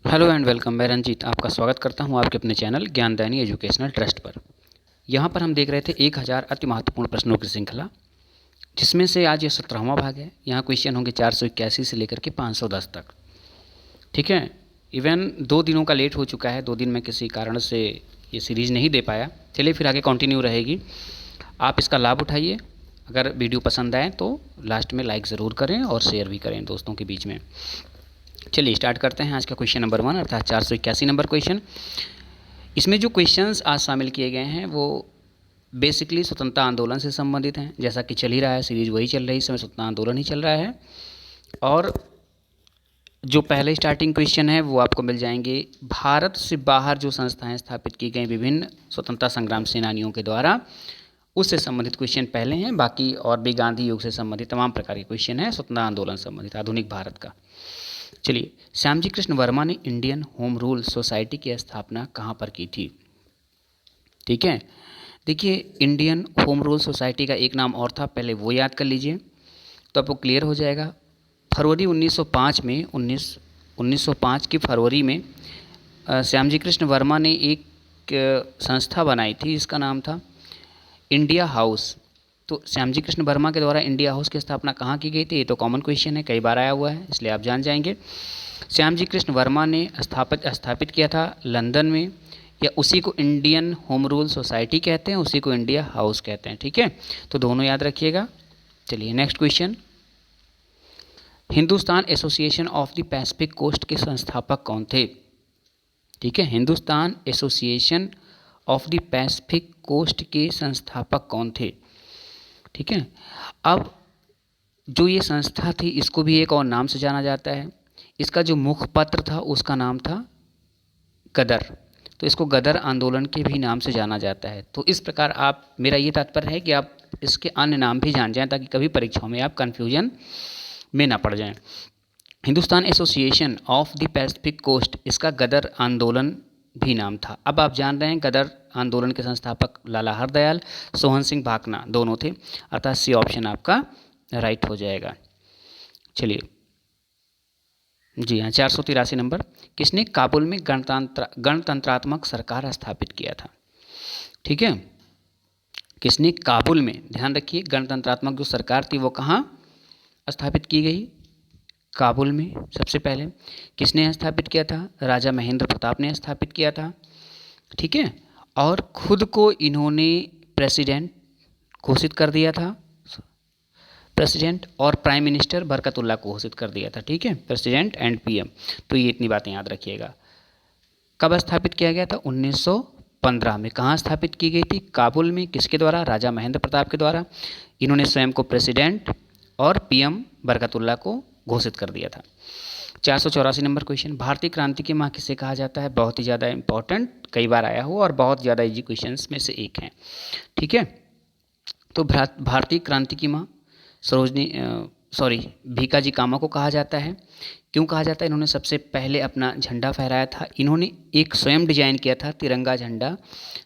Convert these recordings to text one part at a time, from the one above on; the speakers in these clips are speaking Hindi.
Hello and welcome. मैं रंजीत आपका स्वागत करता हूं आपके अपने चैनल ज्ञानदायनी एजुकेशनल ट्रस्ट पर। यहां पर हम देख रहे थे 1000 अति महत्वपूर्ण प्रश्नों की श्रृंखला, जिसमें से आज ये 17वां भाग है। यहां क्वेश्चन होंगे 481 से लेकर के 510 तक। ठीक है। इवन 2 दिनों का लेट हो चुका है, 2 दिन में किसी कारण से ये सीरीज़ नहीं दे पाया। चलिए फिर आगे कंटिन्यू रहेगी। आप इसका लाभ उठाइए। अगर वीडियो पसंद आए तो लास्ट में लाइक ज़रूर करें और शेयर भी करें दोस्तों के बीच में। चलिए स्टार्ट करते हैं आज का क्वेश्चन नंबर 1 अर्थात 481 नंबर क्वेश्चन। इसमें जो क्वेश्चंस आज शामिल किए गए हैं वो बेसिकली स्वतंत्रता आंदोलन से संबंधित हैं। जैसा कि चल ही रहा है, सीरीज वही चल रही है, इस समय स्वतंत्रता आंदोलन ही चल रहा है। और जो पहले स्टार्टिंग क्वेश्चन है वो आपको मिल जाएंगे भारत से बाहर जो संस्थाएं स्थापित की गई विभिन्न स्वतंत्रता संग्राम सेनानियों के द्वारा, उससे संबंधित क्वेश्चन पहले हैं। बाकी और भी गांधी युग से संबंधित तमाम प्रकार के क्वेश्चन है स्वतंत्रता आंदोलन संबंधित आधुनिक भारत का। चलिए, श्यामजी कृष्ण वर्मा ने इंडियन होम रूल सोसाइटी की स्थापना कहाँ पर की थी? ठीक है, देखिए इंडियन होम रूल सोसाइटी का एक नाम और था, पहले वो याद कर लीजिए तो आपको क्लियर हो जाएगा। फरवरी 1905 में 1905 की फरवरी में श्यामजी कृष्ण वर्मा ने एक संस्था बनाई थी, इसका नाम था इंडिया हाउस। तो श्यामजी कृष्ण वर्मा के द्वारा इंडिया हाउस की स्थापना कहाँ की गई थी? ये तो कॉमन क्वेश्चन है, कई बार आया हुआ है, इसलिए आप जान जाएंगे। श्यामजी कृष्ण वर्मा ने स्थापित किया था लंदन में, या उसी को इंडियन होम रूल सोसाइटी कहते हैं, उसी को इंडिया हाउस कहते हैं। ठीक है, तो दोनों याद रखिएगा। चलिए next question, Hindustan Association of the Pacific Coast के संस्थापक कौन थे? ठीक है, Hindustan Association of the Pacific Coast के संस्थापक कौन थे? ठीक है, अब जो ये संस्था थी इसको भी एक और नाम से जाना जाता है। इसका जो मुखपत्र था उसका नाम था गदर, तो इसको गदर आंदोलन के भी नाम से जाना जाता है। तो इस प्रकार आप, मेरा ये तात्पर्य है कि आप इसके अन्य नाम भी जान जाएं ताकि कभी परीक्षाओं में आप कन्फ्यूजन में ना पड़ जाएं। Hindustan Association of the Pacific Coast, इसका गदर आंदोलन भी नाम था। अब आप जान रहे हैं गदर आंदोलन के संस्थापक लाला हरदयाल, सोहन सिंह भाकना दोनों थे, अर्थात सी ऑप्शन आपका राइट हो जाएगा। चलिए जी हाँ, 483 नंबर, किसने काबुल में गणतंत्रात्मक सरकार स्थापित किया था? ठीक है, किसने काबुल में, ध्यान रखिए गणतंत्रात्मक जो सरकार थी वो कहाँ स्थापित की गई? काबुल में। सबसे पहले किसने स्थापित किया था? राजा महेंद्र प्रताप ने स्थापित किया था। ठीक है, और खुद को इन्होंने प्रेसिडेंट घोषित कर दिया था, प्रेसिडेंट, और प्राइम मिनिस्टर बरकतुल्ला को घोषित कर दिया था। ठीक है, प्रेसिडेंट एंड पीएम। तो ये इतनी बातें याद रखिएगा। कब स्थापित किया गया था? 1915 में। कहाँ स्थापित की गई थी? काबुल में। किसके द्वारा? राजा महेंद्र प्रताप के द्वारा। इन्होंने स्वयं को प्रेसिडेंट और पीएम बरकतुल्ला को घोषित कर दिया था। 484 नंबर क्वेश्चन, भारतीय क्रांति की माँ किसे कहा जाता है? बहुत ही ज़्यादा इंपॉर्टेंट, कई बार आया हो और बहुत ज़्यादा इजी क्वेश्चंस में से एक है। ठीक है, तो भारतीय क्रांति की माँ भीकाजी कामा को कहा जाता है। क्यों कहा जाता है? इन्होंने सबसे पहले अपना झंडा फहराया था। इन्होंने एक स्वयं डिजाइन किया था तिरंगा झंडा,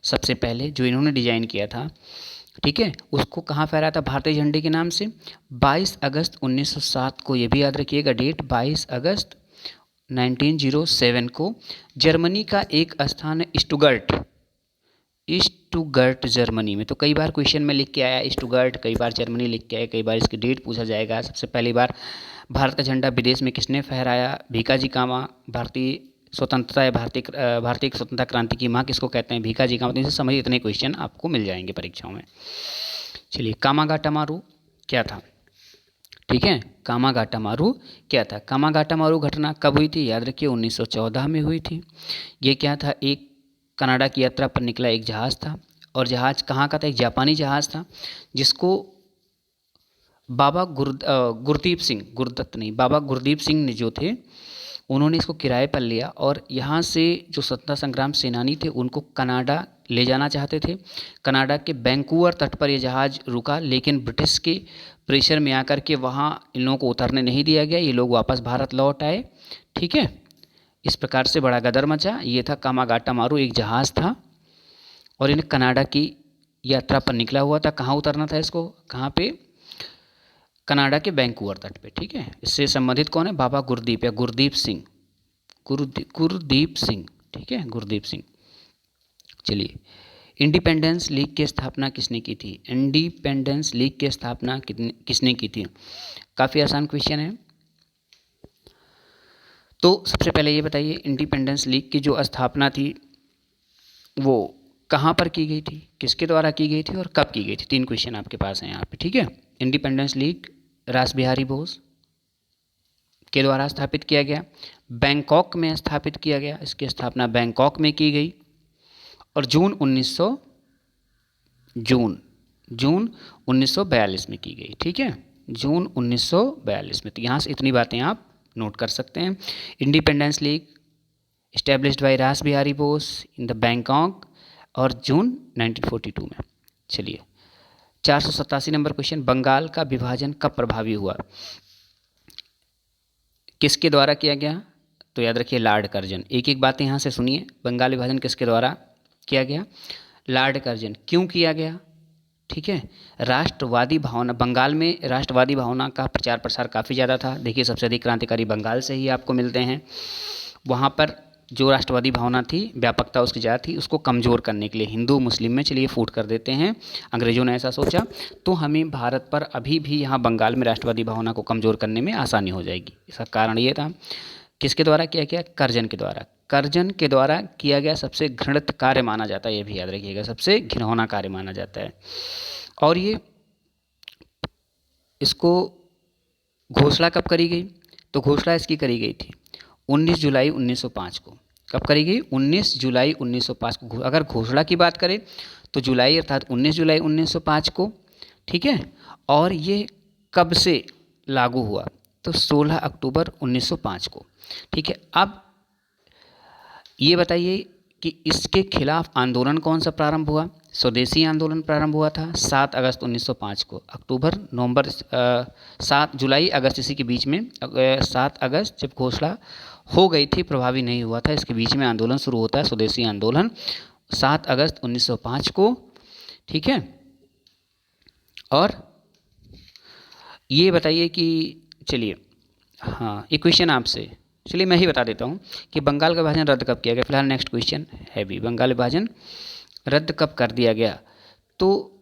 सबसे पहले जो इन्होंने डिजाइन किया था। ठीक है, उसको कहाँ फहराया था? भारतीय झंडे के नाम से 22 अगस्त 1907 को, ये भी याद रखिएगा डेट, 22 अगस्त 1907 को जर्मनी का एक स्थान है स्टुटगार्ट जर्मनी में। तो कई बार क्वेश्चन में लिख के आया स्टुटगार्ट, कई बार जर्मनी लिख के आया, कई बार इसकी डेट पूछा जाएगा। सबसे पहली बार भारत का झंडा विदेश में किसने फहराया? भीकाजी कामा। भारतीय स्वतंत्रता या भारतीय स्वतंत्रता क्रांति की माँ किसको कहते हैं? भीकाजी कामा। तो इसे समझिए, इतने क्वेश्चन आपको मिल जाएंगे परीक्षाओं में। चलिए, कामागाटा मारू क्या था? ठीक है, कामागाटा मारू क्या था? कामागाटा मारू घटना कब हुई थी? याद रखिए 1914 में हुई थी। ये क्या था? एक कनाडा की यात्रा पर निकला एक जहाज़ था, और जहाज़ कहाँ का था? एक जापानी जहाज़ था, जिसको बाबा गुरदीप सिंह ने जो थे उन्होंने इसको किराए पर लिया, और यहाँ से जो स्वतंत्रता संग्राम सेनानी थे उनको कनाडा ले जाना चाहते थे। कनाडा के वैंकूवर तट पर यह जहाज़ रुका, लेकिन ब्रिटिश के प्रेशर में आकर के वहाँ इन लोगों को उतरने नहीं दिया गया। ये लोग वापस भारत लौट आए। ठीक है, इस प्रकार से बड़ा गदर मचा। ये था कामागाटा मारू, एक जहाज़ था और इन्हें कनाडा की यात्रा पर निकला हुआ था। कहाँ उतरना था इसको? कहाँ पे? कनाडा के वैंकूवर तट पे। ठीक है, इससे संबंधित कौन है? बाबा गुरदीप या गुरदीप सिंह गुरदीप सिंह, ठीक है, गुरदीप सिंह। चलिए, इंडिपेंडेंस लीग की स्थापना किसने की थी? इंडिपेंडेंस लीग की स्थापना किसने की थी? काफ़ी आसान क्वेश्चन है। तो सबसे पहले ये बताइए, इंडिपेंडेंस लीग की जो स्थापना थी वो कहाँ पर की गई थी, किसके द्वारा की गई थी और कब की गई थी? 3 क्वेश्चन आपके पास हैं यहाँ पे, ठीक है। इंडिपेंडेंस लीग रास बिहारी बोस के द्वारा स्थापित किया गया, बैंकॉक में स्थापित किया गया, इसकी स्थापना बैंकॉक में की गई, और जून 1942 में की गई, ठीक है, जून 1942 में। तो यहाँ से इतनी बातें आप नोट कर सकते हैं। इंडिपेंडेंस लीग एस्टेब्लिश्ड बाय रास Bihari Bose in the Bangkok, और जून 1942 में। चलिए, 487 नंबर क्वेश्चन, बंगाल का विभाजन कब प्रभावी हुआ? किसके द्वारा किया गया? तो याद रखिए लॉर्ड कर्जन। एक एक बातें यहाँ से सुनिए, बंगाल विभाजन किसके द्वारा किया गया? Lord Curzon. क्यों किया गया? ठीक है, राष्ट्रवादी भावना, बंगाल में राष्ट्रवादी भावना का प्रचार प्रसार काफ़ी ज़्यादा था। देखिए, सबसे अधिक क्रांतिकारी बंगाल से ही आपको मिलते हैं। वहाँ पर जो राष्ट्रवादी भावना थी, व्यापकता उसकी ज़्यादा थी, उसको कमज़ोर करने के लिए हिंदू मुस्लिम में चलिए फूट कर देते हैं। अंग्रेज़ों ने ऐसा सोचा, तो हमें भारत पर अभी भी यहाँ बंगाल में राष्ट्रवादी भावना को कमज़ोर करने में आसानी हो जाएगी। इसका कारण ये था, किसके द्वारा किया गया? कर्जन के द्वारा। कर्जन के द्वारा किया गया सबसे घृणित कार्य माना जाता है, ये भी याद रखिएगा, सबसे घिनौना कार्य माना जाता है। और ये इसको घोषणा कब करी गई? तो घोषणा इसकी करी गई थी 19 जुलाई 1905 को। कब करी गई? 19 जुलाई 1905 को। अगर घोषणा की बात करें तो जुलाई अर्थात 19 जुलाई 1905 को, ठीक है। और ये कब से लागू हुआ? तो 16 अक्टूबर 1905 को, ठीक है। अब ये बताइए कि इसके खिलाफ आंदोलन कौन सा प्रारंभ हुआ? स्वदेशी आंदोलन प्रारंभ हुआ था 7 अगस्त 1905 को। अक्टूबर, नवंबर, 7 जुलाई, अगस्त, इसी के बीच में 7 अगस्त जब घोषणा हो गई थी, प्रभावी नहीं हुआ था, इसके बीच में आंदोलन शुरू होता है, स्वदेशी आंदोलन 7 अगस्त 1905 को, ठीक है। और ये बताइए कि चलिए, हाँ, एक क्वेश्चन आपसे, चलिए मैं ही बता देता हूँ कि बंगाल का विभाजन रद्द कब किया गया। फिलहाल नेक्स्ट क्वेश्चन है भी, बंगाल विभाजन रद्द कब कर दिया गया? तो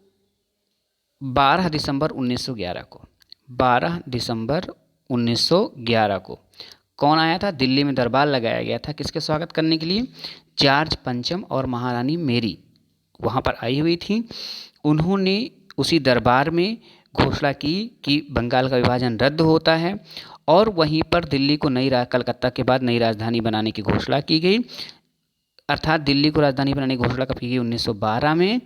12 दिसंबर 1911 को। 12 दिसंबर 1911 को कौन आया था? दिल्ली में दरबार लगाया गया था, किसके स्वागत करने के लिए? जॉर्ज पंचम और महारानी मेरी वहाँ पर आई हुई थी। उन्होंने उसी दरबार में घोषणा की कि बंगाल का विभाजन रद्द होता है, और वहीं पर दिल्ली को कलकत्ता के बाद नई राजधानी बनाने की घोषणा की गई। अर्थात दिल्ली को राजधानी बनाने की घोषणा कब की गई? 1912 में।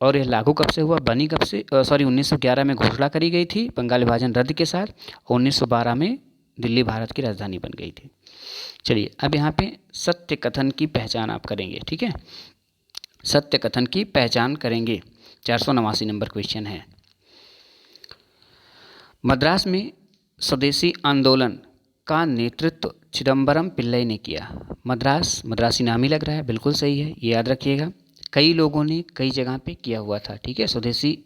और यह लागू कब से हुआ? बनी कब से? 1911 में घोषणा करी गई थी बंगाल विभाजन रद्द के साथ, और 1912 में दिल्ली भारत की राजधानी बन गई थी। चलिए, अब यहाँ पे सत्य कथन की पहचान आप करेंगे, ठीक है, सत्य कथन की पहचान करेंगे। 489 नंबर क्वेश्चन है, मद्रास में स्वदेशी आंदोलन का नेतृत्व चिदम्बरम पिल्लई ने किया। मद्रासी नाम ही लग रहा है, बिल्कुल सही है, ये याद रखिएगा। कई लोगों ने कई जगह पे किया हुआ था, ठीक है। स्वदेशी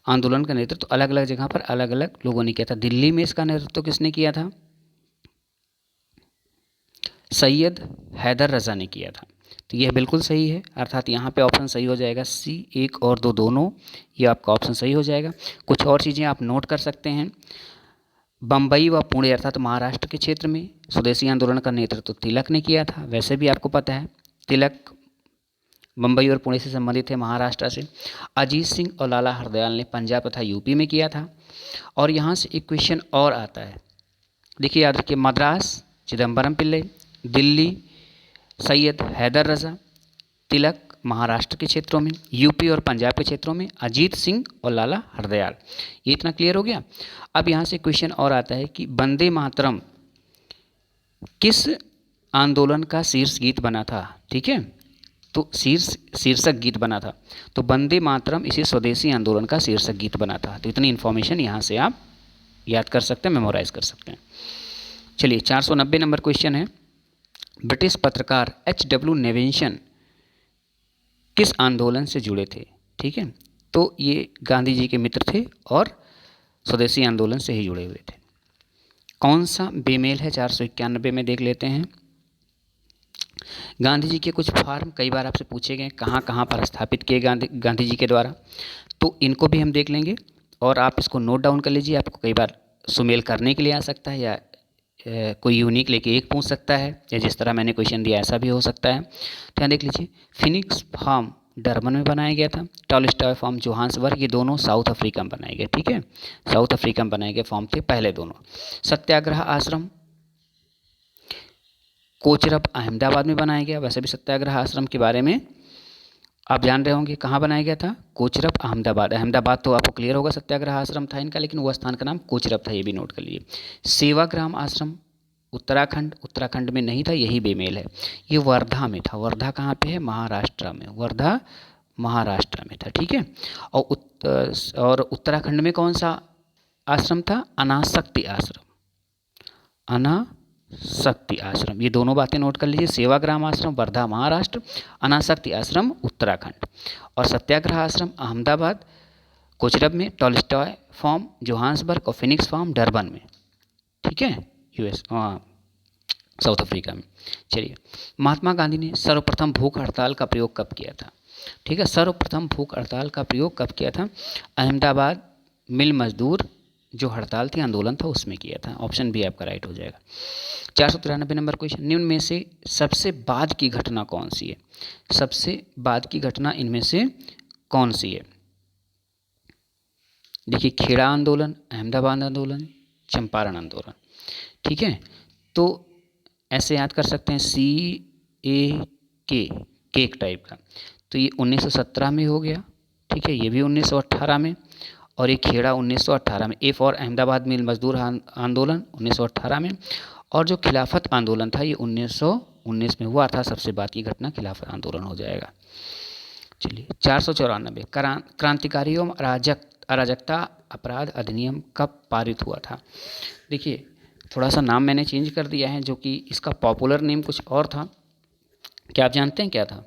आंदोलन का नेतृत्व अलग अलग जगह पर अलग अलग लोगों ने किया था। दिल्ली में इसका नेतृत्व किसने किया था? सैयद हैदर रजा ने किया था। तो यह बिल्कुल सही है, अर्थात यहाँ पे ऑप्शन सही हो जाएगा सी, 1 और 2 दोनों, ये आपका ऑप्शन सही हो जाएगा। कुछ और चीज़ें आप नोट कर सकते हैं। बम्बई व पुणे अर्थात महाराष्ट्र के क्षेत्र में स्वदेशी आंदोलन का नेतृत्व तिलक ने किया था, वैसे भी आपको पता है तिलक बम्बई और पुणे से संबंधित है, महाराष्ट्र से। अजीत सिंह और लाला हरदयाल ने पंजाब तथा यूपी में किया था। और यहाँ से एक क्वेश्चन और आता है, देखिए याद रखिए, मद्रास चिदम्बरम पिल्लई, दिल्ली सैयद हैदर रजा, तिलक महाराष्ट्र के क्षेत्रों में, यूपी और पंजाब के क्षेत्रों में अजीत सिंह और लाला हरदयाल। ये इतना क्लियर हो गया। अब यहाँ से क्वेश्चन और आता है कि वंदे मातरम किस आंदोलन का शीर्ष गीत बना था, ठीक है। तो शीर्षक गीत बना था, तो वंदे मातरम इसी स्वदेशी आंदोलन का शीर्षक गीत बना था। तो इतनी इन्फॉर्मेशन यहाँ से आप याद कर सकते हैं, मेमोराइज कर सकते हैं। चलिए, 490 नंबर क्वेश्चन है, ब्रिटिश पत्रकार H.W. नेविंसन किस आंदोलन से जुड़े थे, ठीक है। तो ये गांधी जी के मित्र थे और स्वदेशी आंदोलन से ही जुड़े हुए थे। कौन सा बेमेल है? 491 में देख लेते हैं। गांधी जी के कुछ फार्म कई बार आपसे पूछे गए, कहाँ कहाँ पर स्थापित किए गांधी जी के द्वारा, तो इनको भी हम देख लेंगे और आप इसको नोट डाउन कर लीजिए। आपको कई बार सुमेल करने के लिए आ सकता है या कोई यूनिक लेके एक पूछ सकता है, या जिस तरह मैंने क्वेश्चन दिया ऐसा भी हो सकता है। तो यहाँ देख लीजिए, फिनिक्स फार्म डरबन में बनाया गया था, टॉलस्टॉय फार्म जोहान्सबर्ग, ये दोनों साउथ अफ्रीका में बनाए गए। ठीक है, साउथ अफ्रीका में बनाए गए फार्म थे पहले दोनों। सत्याग्रह आश्रम कोचरब अहमदाबाद में बनाया गया। वैसे भी सत्याग्रह आश्रम के बारे में आप जान रहे होंगे, कहाँ बनाया गया था, कोचरब अहमदाबाद। अहमदाबाद तो आपको क्लियर होगा सत्याग्रह आश्रम था इनका, लेकिन वो स्थान का नाम कोचरब था, ये भी नोट कर लीजिए। सेवाग्राम आश्रम उत्तराखंड में नहीं था, यही बेमेल है, ये वर्धा में था। वर्धा कहाँ पे है, महाराष्ट्र में, वर्धा महाराष्ट्र में था। ठीक है, और उत्तराखंड में कौन सा आश्रम था, अनासक्ति आश्रम, अनासक्ति आश्रम। ये दोनों बातें नोट कर लीजिए, सेवाग्राम आश्रम वर्धा महाराष्ट्र, अनासक्ति आश्रम उत्तराखंड। और सत्याग्रह आश्रम अहमदाबाद, कोचरब में, टॉलस्टॉय फार्म जोहान्सबर्ग और फिनिक्स फार्म डरबन में। ठीक है, यूएस साउथ अफ्रीका में। चलिए, महात्मा गांधी ने सर्वप्रथम भूख हड़ताल का प्रयोग कब किया था। ठीक है, सर्वप्रथम भूख हड़ताल का प्रयोग कब किया था, अहमदाबाद मिल मजदूर जो हड़ताल थी, आंदोलन था, उसमें किया था। ऑप्शन बी आपका राइट हो जाएगा। 493 नंबर क्वेश्चन, निम्न में से सबसे बाद की घटना कौन सी है, सबसे बाद की घटना इनमें से कौन सी है। देखिए, खेड़ा आंदोलन, अहमदाबाद आंदोलन, चंपारण आंदोलन। ठीक है, तो ऐसे याद कर सकते हैं, CAK केक टाइप का, तो ये 1917 में हो गया। ठीक है, ये भी 1918 में, और ये खेड़ा 1918 में। ए फॉर अहमदाबाद मिल मजदूर आंदोलन 1918 में, और जो खिलाफत आंदोलन था ये 1919 में हुआ था। सबसे बाद की घटना खिलाफत आंदोलन हो जाएगा। चलिए, 494 क्रांतिकारियों अराजकता अपराध अधिनियम कब पारित हुआ था। देखिए, थोड़ा सा नाम मैंने चेंज कर दिया है, जो कि इसका पॉपुलर नेम कुछ और था। क्या आप जानते हैं क्या था,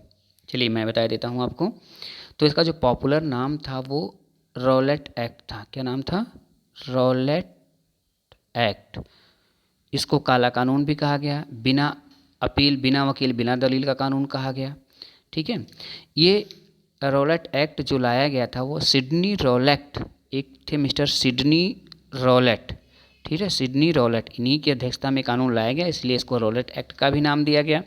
चलिए मैं बता देता हूँ आपको। तो इसका जो पॉपुलर नाम था वो रॉलेट एक्ट था। क्या नाम था, रॉलेट एक्ट। इसको काला कानून भी कहा गया, बिना अपील, बिना वकील, बिना दलील का कानून कहा गया। ठीक है, ये रॉलेट एक्ट जो लाया गया था वो सिडनी रॉलेट, एक थे मिस्टर सिडनी रॉलेट। ठीक है, सिडनी रॉलेट, इन्हीं की अध्यक्षता में कानून लाया गया, इसलिए इसको रॉलेट एक्ट का भी नाम दिया गया।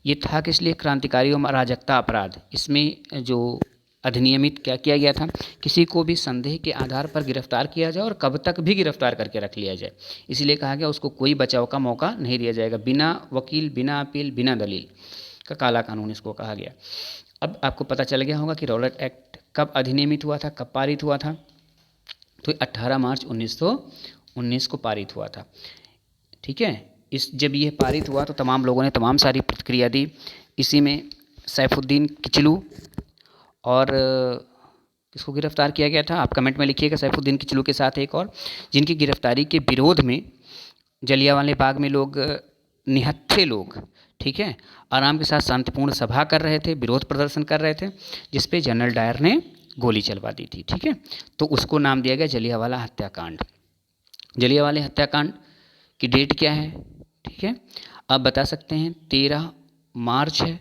ये था किस लिए, क्रांतिकारियों में अराजकता अपराध। इसमें जो अधिनियमित क्या किया गया था, किसी को भी संदेह के आधार पर गिरफ्तार किया जाए और कब तक भी गिरफ्तार करके रख लिया जाए, इसीलिए कहा गया उसको कोई बचाव का मौका नहीं दिया जाएगा, बिना वकील, बिना अपील, बिना दलील का काला कानून इसको कहा गया। अब आपको पता चल गया होगा कि रॉलेट एक्ट कब अधिनियमित हुआ था, कब पारित हुआ था। तो 18 मार्च 1919 को पारित हुआ था। ठीक है, जब ये पारित हुआ तो तमाम लोगों ने तमाम सारी प्रतिक्रिया दी। इसी में सैफुद्दीन किचलू और किसको गिरफ्तार किया गया था, आप कमेंट में लिखिएगा। सैफुद्दीन किचलू के साथ एक और, जिनकी गिरफ्तारी के विरोध में जलियांवाला बाग में लोग, निहत्थे लोग, ठीक है, आराम के साथ शांतिपूर्ण सभा कर रहे थे, विरोध प्रदर्शन कर रहे थे, जिसपे जनरल डायर ने गोली चलवा दी थी। ठीक है, तो उसको नाम दिया गया जलियांवाला हत्याकांड। जलियांवाला हत्याकांड की डेट क्या है, ठीक है, आप बता सकते हैं। 13 मार्च है,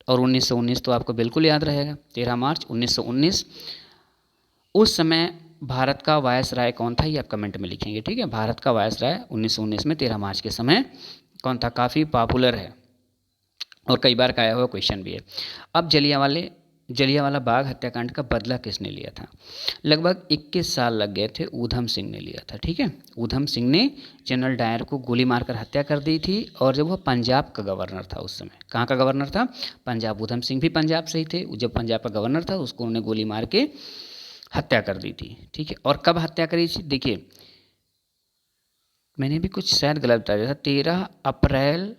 और 1919 तो आपको बिल्कुल याद रहेगा, 13 मार्च 1919। उस समय भारत का वायसराय कौन था, ये आप कमेंट में लिखेंगे। ठीक है, भारत का वायसराय 1919 में 13 मार्च के समय कौन था, काफ़ी पॉपुलर है और कई बार का आया हुआ क्वेश्चन भी है। अब जलियांवाला बाग हत्याकांड का बदला किसने लिया था। लगभग 21 साल लग गए थे, ऊधम सिंह ने लिया था। ठीक है, ऊधम सिंह ने जनरल डायर को गोली मारकर हत्या कर दी थी, और जब वह पंजाब का गवर्नर था उस समय, कहाँ का गवर्नर था, पंजाब। ऊधम सिंह भी पंजाब से ही थे, जब पंजाब का गवर्नर था उसको उन्होंने गोली मार के हत्या कर दी थी। ठीक है, और कब हत्या करी थी, देखिए मैंने भी कुछ शायद गलत बताया था, 13 अप्रैल,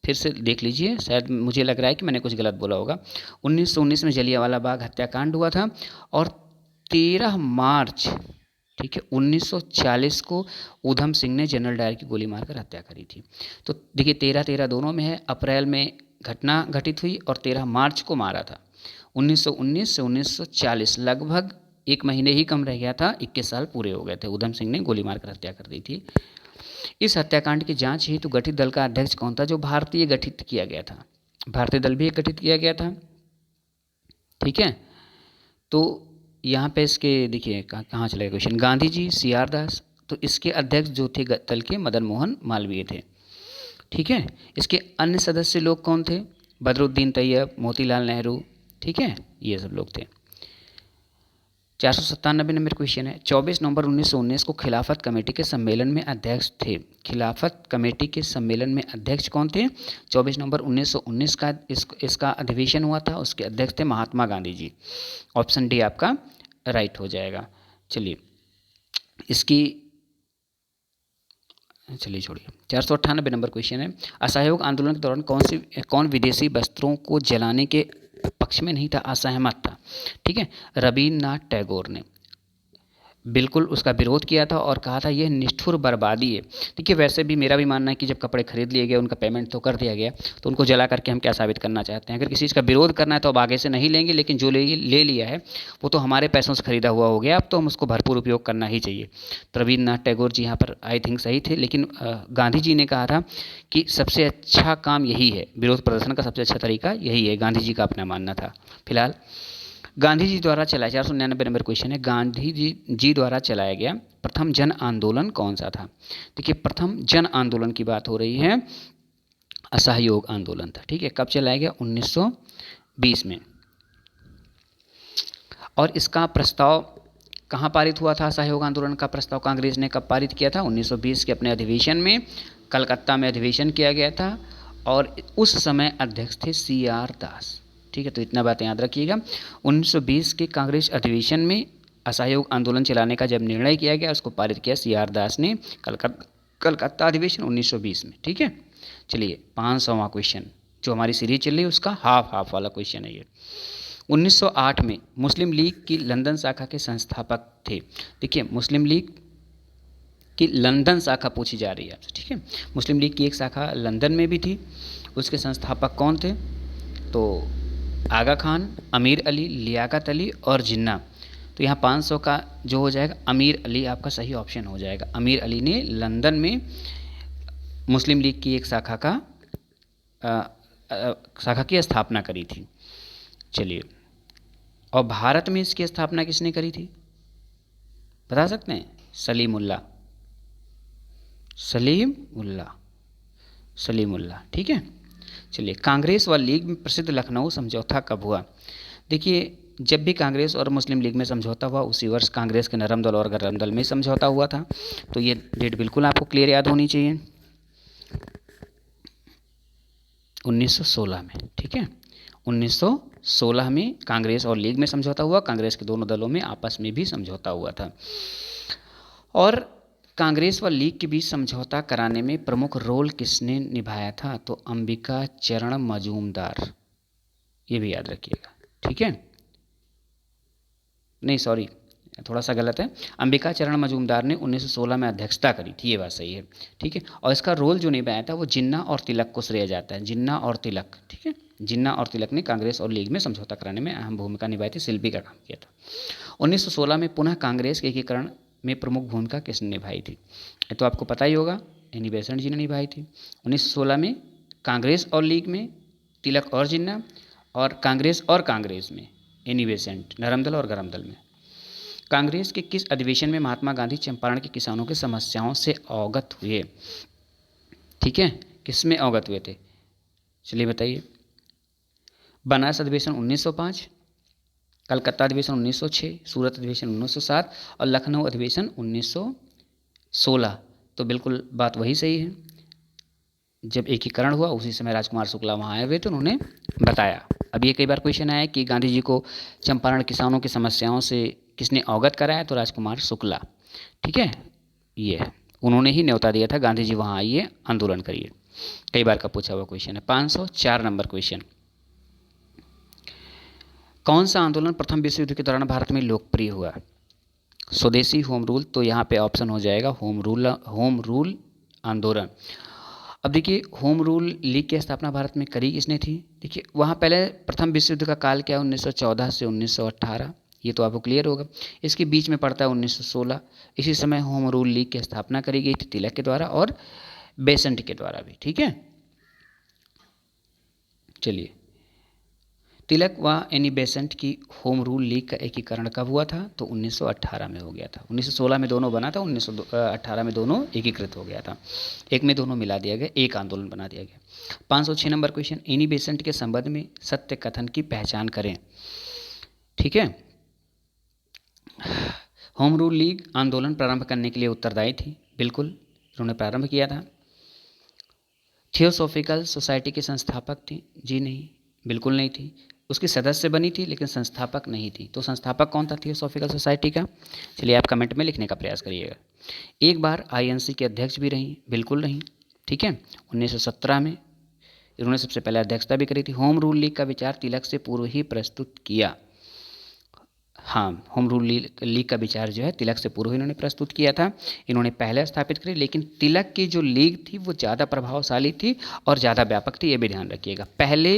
फिर से देख लीजिए, शायद मुझे लग रहा है कि मैंने कुछ गलत बोला होगा। 1919 में जलियांवाला बाग हत्याकांड हुआ था, और 13 मार्च, ठीक है, 1940 को ऊधम सिंह ने जनरल डायर की गोली मारकर हत्या करी थी। तो देखिए 13-13 दोनों में है, अप्रैल में घटना घटित हुई और 13 मार्च को मारा था। 1919 से 1940 लगभग 1 महीने ही कम रह गया था, 21 साल पूरे हो गए थे, ऊधम सिंह ने गोली मारकर हत्या कर दी थी। इस हत्याकांड की जांच हेतु गठित दल का अध्यक्ष कौन था? जो भारतीय गठित किया गया था, भारतीय दल भी एक गठित किया गया था। ठीक है, तो यहाँ पे इसके देखिए कहाँ चलेगा question, Gandhi ji, C R दास, तो इसके अध्यक्ष जो थे दल के मदन मोहन मालवीय थे। ठीक है, इसके अन्य सदस्य लोग कौन थे? बदरुद्दीन तैयब, मोतीलाल नेहरू। ठीक है, ये सब लोग थे। 497 नंबर क्वेश्चन है, 24 नवंबर 1919 को खिलाफत कमेटी के सम्मेलन में अध्यक्ष थे। खिलाफत कमेटी के सम्मेलन में अध्यक्ष कौन थे? 24 नवंबर 1919 का इसका अधिवेशन हुआ था, उसके अध्यक्ष थे महात्मा गांधी जी। ऑप्शन डी आपका राइट हो जाएगा। चलिए छोड़िए। 498 नंबर क्वेश्चन है, असहयोग आंदोलन के दौरान कौन विदेशी वस्त्रों को जलाने के पक्ष में नहीं था, असहमत था? ठीक है, रवीन्द्रनाथ टैगोर ने बिल्कुल उसका विरोध किया था और कहा था यह निष्ठुर बर्बादी है। देखिए वैसे भी मेरा भी मानना है कि जब कपड़े खरीद लिए गए, उनका पेमेंट तो कर दिया गया, तो उनको जला करके हम क्या साबित करना चाहते हैं? अगर किसी चीज़ का विरोध करना है तो अब आगे से नहीं लेंगे, लेकिन जो ले लिया है वो तो हमारे पैसों से खरीदा हुआ हो गया, अब तो हम उसको भरपूर उपयोग करना ही चाहिए। तो रवीन्द्रनाथ टैगोर जी यहाँ पर आई थिंक सही थे, लेकिन गांधी जी ने कहा था कि सबसे अच्छा काम यही है, विरोध प्रदर्शन का सबसे अच्छा तरीका यही है, गांधी जी का अपना मानना था। फिलहाल गांधी जी द्वारा चलाया, 499 नंबर क्वेश्चन है, गांधी जी द्वारा चलाया गया प्रथम जन आंदोलन कौन सा था? देखिए प्रथम जन आंदोलन की बात हो रही है, असहयोग आंदोलन था। ठीक है, कब चलाया गया? 1920 में। और इसका प्रस्ताव कहाँ पारित हुआ था? असहयोग आंदोलन का प्रस्ताव कांग्रेस ने कब पारित किया था? 1920 के अपने अधिवेशन में, कलकत्ता में अधिवेशन किया गया था और उस समय अध्यक्ष थे सी आर दास। ठीक है, तो इतना बात याद रखिएगा। 1920 के कांग्रेस अधिवेशन में असहयोग आंदोलन चलाने का जब निर्णय किया गया, उसको पारित किया सी आर दास ने, कलकत्ता अधिवेशन 1920 में। ठीक है, चलिए 500वां क्वेश्चन जो हमारी सीरीज चल रही है उसका हाफ वाला क्वेश्चन है ये। 1908 में मुस्लिम लीग की लंदन शाखा के संस्थापक थे। देखिए मुस्लिम लीग की लंदन शाखा पूछी जा रही है आपसे। ठीक है, मुस्लिम लीग की एक शाखा लंदन में भी थी, उसके संस्थापक कौन थे? तो आगा खान, अमीर अली, लियाकत अली और जिन्ना। तो यहाँ 500 का जो हो जाएगा अमीर अली आपका सही ऑप्शन हो जाएगा। अमीर अली ने लंदन में मुस्लिम लीग की एक शाखा की स्थापना करी थी। चलिए, और भारत में इसकी स्थापना किसने करी थी बता सकते हैं? सलीमुल्लाह। ठीक है, चलिए कांग्रेस व लीग में प्रसिद्ध लखनऊ समझौता कब हुआ? देखिए जब भी कांग्रेस और मुस्लिम लीग में समझौता हुआ उसी वर्ष कांग्रेस के नरम दल और गरम दल में समझौता हुआ था। तो ये डेट बिल्कुल आपको क्लियर याद होनी चाहिए, 1916 में। ठीक है, 1916 में कांग्रेस और लीग में समझौता हुआ, कांग्रेस के दोनों दलों में आपस में भी समझौता हुआ था। और कांग्रेस व लीग के बीच समझौता कराने में प्रमुख रोल किसने निभाया था? तो अंबिका चरण मजूमदार, ये भी याद रखिएगा। ठीक है, नहीं सॉरी थोड़ा सा गलत है, अंबिका चरण मजूमदार ने 1916 में अध्यक्षता करी थी, ये बात सही है। ठीक है, और इसका रोल जो निभाया था वो जिन्ना और तिलक को श्रेय जाता है, जिन्ना और तिलक। ठीक है, जिन्ना और तिलक ने कांग्रेस और लीग में समझौता कराने में अहम भूमिका निभाई थी, शिल्पी का काम किया था। 1916 में पुनः कांग्रेस के एकीकरण में प्रमुख भूमिका किसने निभाई थी? ये तो आपको पता ही होगा, एनी बेसेंट जी ने निभाई थी। 1916 में कांग्रेस और लीग में तिलक और जिन्ना, और कांग्रेस में एनी बेसेंट, नरम दल और गरम दल में। कांग्रेस के किस अधिवेशन में महात्मा गांधी चंपारण के किसानों की समस्याओं से अवगत हुए? ठीक है, किसमें अवगत हुए थे? चलिए बताइए। बनारस अधिवेशन 1905, कलकत्ता अधिवेशन 1906, सूरत अधिवेशन 1907 और लखनऊ अधिवेशन 1916। तो बिल्कुल बात वही सही है, जब एकीकरण हुआ उसी समय राजकुमार शुक्ला वहाँ आए हुए थे, उन्होंने बताया। अब ये कई बार क्वेश्चन आया कि गांधी जी को चंपारण किसानों की समस्याओं से किसने अवगत कराया? तो राजकुमार शुक्ला। ठीक है, ये उन्होंने ही न्योता दिया था, गांधी जी वहाँ आइए आंदोलन करिए। कई बार का पूछा हुआ क्वेश्चन है। 504 नंबर क्वेश्चन, कौन सा आंदोलन प्रथम विश्व युद्ध के दौरान भारत में लोकप्रिय हुआ? स्वदेशी, होम रूल। तो यहाँ पे ऑप्शन हो जाएगा होम रूल आंदोलन। अब देखिए होम रूल लीग की स्थापना भारत में करी किसने थी? देखिए वहाँ पहले प्रथम विश्व युद्ध का काल क्या, 1914 से 1918। ये तो आपको क्लियर होगा। इसके बीच में पड़ता है 1916। इसी समय होम रूल लीग की स्थापना करी गई थी तिलक के द्वारा और बेसेंट के द्वारा भी। ठीक है, चलिए, तिलक व एनी बेसेंट की होम रूल लीग का एकीकरण कब हुआ था? तो 1918 में हो गया था। 1916 में दोनों बना था, 1918 में दोनों एकीकृत हो गया था। एक में दोनों मिला दिया गया, एक आंदोलन बना दिया गया। 506 नंबर क्वेश्चन, एनी बेसेंट के संबंध में सत्य कथन की पहचान करें। ठीक है, होम रूल लीग आंदोलन प्रारंभ करने के लिए उत्तरदायी थी, बिल्कुल उन्होंने प्रारंभ किया था। थियोसॉफिकल सोसाइटी के संस्थापक थी? जी नहीं, बिल्कुल नहीं थी। उसकी सदस्य बनी थी लेकिन संस्थापक नहीं थी। तो संस्थापक कौन था थियोसॉफिकल सोसाइटी का? चलिए आप कमेंट में लिखने का प्रयास करिएगा। एक बार आईएनसी के अध्यक्ष भी रही? बिल्कुल नहीं। ठीक है, 1917 में इन्होंने सबसे पहले अध्यक्षता भी करी थी। होम रूल लीग का विचार तिलक से पूर्व ही प्रस्तुत किया। हाँ, होम रूल लीग का विचार जो है तिलक से पूर्व इन्होंने प्रस्तुत किया था। इन्होंने पहले स्थापित करी, लेकिन तिलक की जो लीग थी वो ज़्यादा प्रभावशाली थी और ज़्यादा व्यापक थी, ये भी ध्यान रखिएगा। पहले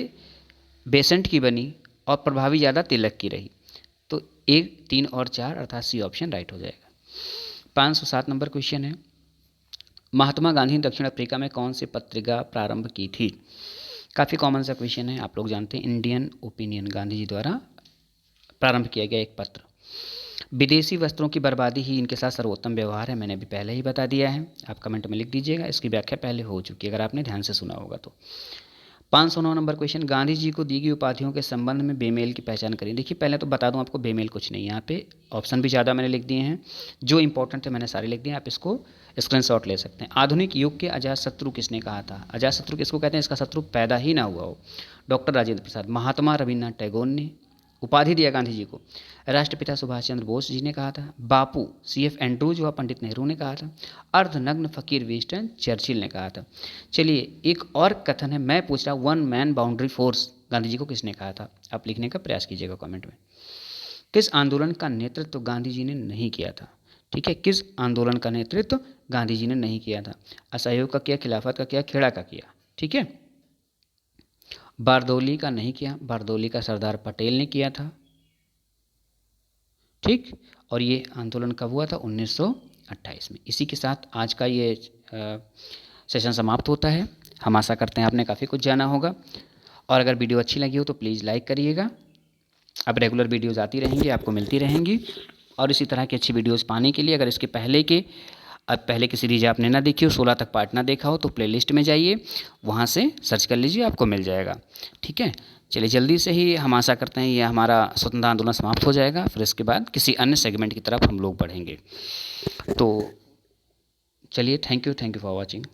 बेसेंट की बनी और प्रभावी ज़्यादा तिलक की रही। तो 1, 3 और 4 अर्थात सी ऑप्शन राइट हो जाएगा। 507 नंबर क्वेश्चन है, महात्मा गांधी ने दक्षिण अफ्रीका में कौन सी पत्रिका प्रारंभ की थी? काफ़ी कॉमन सा क्वेश्चन है, आप लोग जानते हैं, इंडियन ओपिनियन गांधी जी द्वारा प्रारंभ किया गया एक पत्र। विदेशी वस्त्रों की बर्बादी ही इनके साथ सर्वोत्तम व्यवहार है, मैंने अभी पहले ही बता दिया है, आप कमेंट में लिख दीजिएगा। इसकी व्याख्या पहले हो चुकी है अगर आपने ध्यान से सुना होगा तो। 509 नंबर क्वेश्चन, गांधी जी को दी गई उपाधियों के संबंध में बेमेल की पहचान करें। देखिए पहले तो बता दूं आपको, बेमेल कुछ नहीं, यहाँ पे ऑप्शन भी ज़्यादा मैंने लिख दिए हैं, जो इंपॉर्टेंट थे मैंने सारे लिख दिए, आप इसको स्क्रीनशॉट ले सकते हैं। आधुनिक युग के अजातशत्रु किसने कहा था? अजातशत्रु किसको कहते हैं? इसका शत्रु पैदा ही ना हुआ हो। डॉक्टर राजेंद्र प्रसाद। महात्मा रविन्द्रनाथ टैगोर ने उपाधि दिया गांधी जी को। राष्ट्रपिता सुभाष चंद्र बोस जी ने कहा था। बापू CF एंड्रूज व पंडित नेहरू ने कहा था। अर्धनग्न फकीर विंस्टन चर्चिल ने कहा था। चलिए एक और कथन है, मैं पूछ रहा हूँ, one man boundary force Gandhi ji को किसने कहा था? आप लिखने का प्रयास कीजिएगा कमेंट में। किस आंदोलन का नेतृत्व गांधी जी ने नहीं किया था? ठीक है, किस आंदोलन का नेतृत्व गांधी जी ने नहीं किया था? असहयोग का किया, खिलाफत का किया, खेड़ा का किया। ठीक है, बारदौली का नहीं किया, बारदौली का सरदार पटेल ने किया था। ठीक, और ये आंदोलन कब हुआ था? 1928 में। इसी के साथ आज का ये सेशन समाप्त होता है। हम आशा करते हैं आपने काफ़ी कुछ जाना होगा, और अगर वीडियो अच्छी लगी हो तो प्लीज़ लाइक करिएगा। अब रेगुलर वीडियोज़ आती रहेंगी, आपको मिलती रहेंगी, और इसी तरह की अच्छी वीडियोज़ पाने के लिए अगर इसके पहले की सीरीज आपने ना देखी हो, 16 तक पार्ट ना देखा हो, तो प्लेलिस्ट में जाइए, वहाँ से सर्च कर लीजिए, आपको मिल जाएगा। ठीक है, चलिए जल्दी से ही हम आशा करते हैं ये हमारा स्वतंत्रता आंदोलन समाप्त हो जाएगा, फिर इसके बाद किसी अन्य सेगमेंट की तरफ हम लोग बढ़ेंगे। तो चलिए, थैंक यू फॉर वॉचिंग।